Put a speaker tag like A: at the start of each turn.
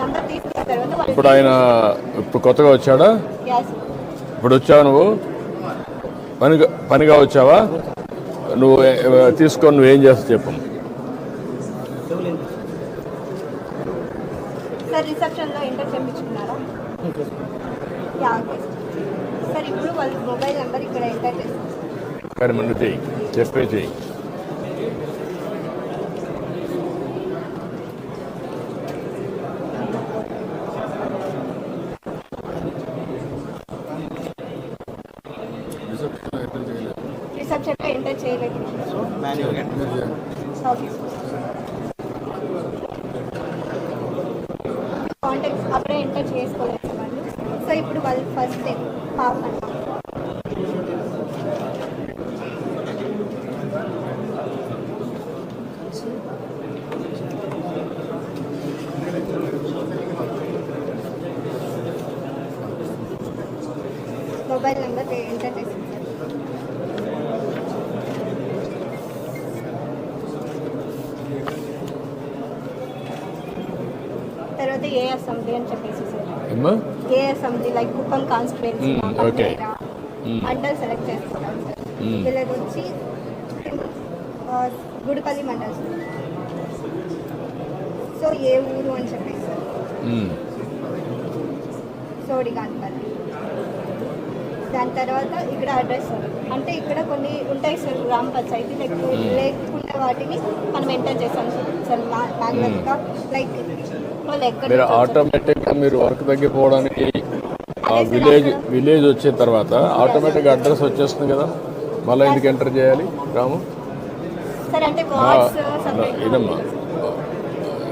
A: Number తీసుకున్న తర్వాత
B: ఇప్పుడు ఆయన ఇప్పుడు కొత్తగా వచ్చాడా? ఇప్పుడు వచ్చావా నువ్వు? పనిగా వచ్చావా? నువ్వు తీసుకొని నువ్వేం చేస్తావు చెప్పు.
A: సార్ రిసెప్షన్లో ఎంటర్ చేయించుకున్నారా? సార్ ఇప్పుడు వాళ్ళ మొబైల్ నెంబర్ ఇక్కడ ఎంటర్ చేస్తాం.
B: కానీ ముందు చెయ్యి, చెప్పే చెయ్యి.
A: రిసెప్షన్లో ఎంటర్ చేయలేదు. కాంటాక్ట్స్ అప్పుడే ఎంటర్ చేసుకోలేదు వాళ్ళు. సో ఇప్పుడు వాళ్ళు ఫస్ట్ డే పాప మొబైల్ నెంబర్ ఎంటర్ చేసింది. తర్వాత ఏ అసెంబ్లీ అని చెప్పేసి సార్ ఏ assembly like Kuppam constituency mandal select చేసుకుంటాం సార్. వీళ్ళది వచ్చి గుడిపల్లి మండల్ సార్. సో ఏ ఊరు అని చెప్పేసి సార్ సోడిగాన్పల్లి. దాని తర్వాత ఇక్కడ అడ్రస్ అంటే ఇక్కడ కొన్ని ఉంటాయి సార్ గ్రామ పంచాయతీ లేకుండా వాటిని మనం ఎంటర్ చేస్తాం సార్ మాన్యువల్గా. లైక్
B: మీరు ఆటోమేటిక్గా మీరు వర్క్ తగ్గిపోవడానికి ఆ విలేజ్ వచ్చిన తర్వాత ఆటోమేటిక్గా అడ్రస్ వచ్చేస్తుంది కదా, మళ్ళీ ఎందుకు ఎంటర్ చేయాలి గ్రామం?
A: సార్ అంటే
B: ఇదమ్మా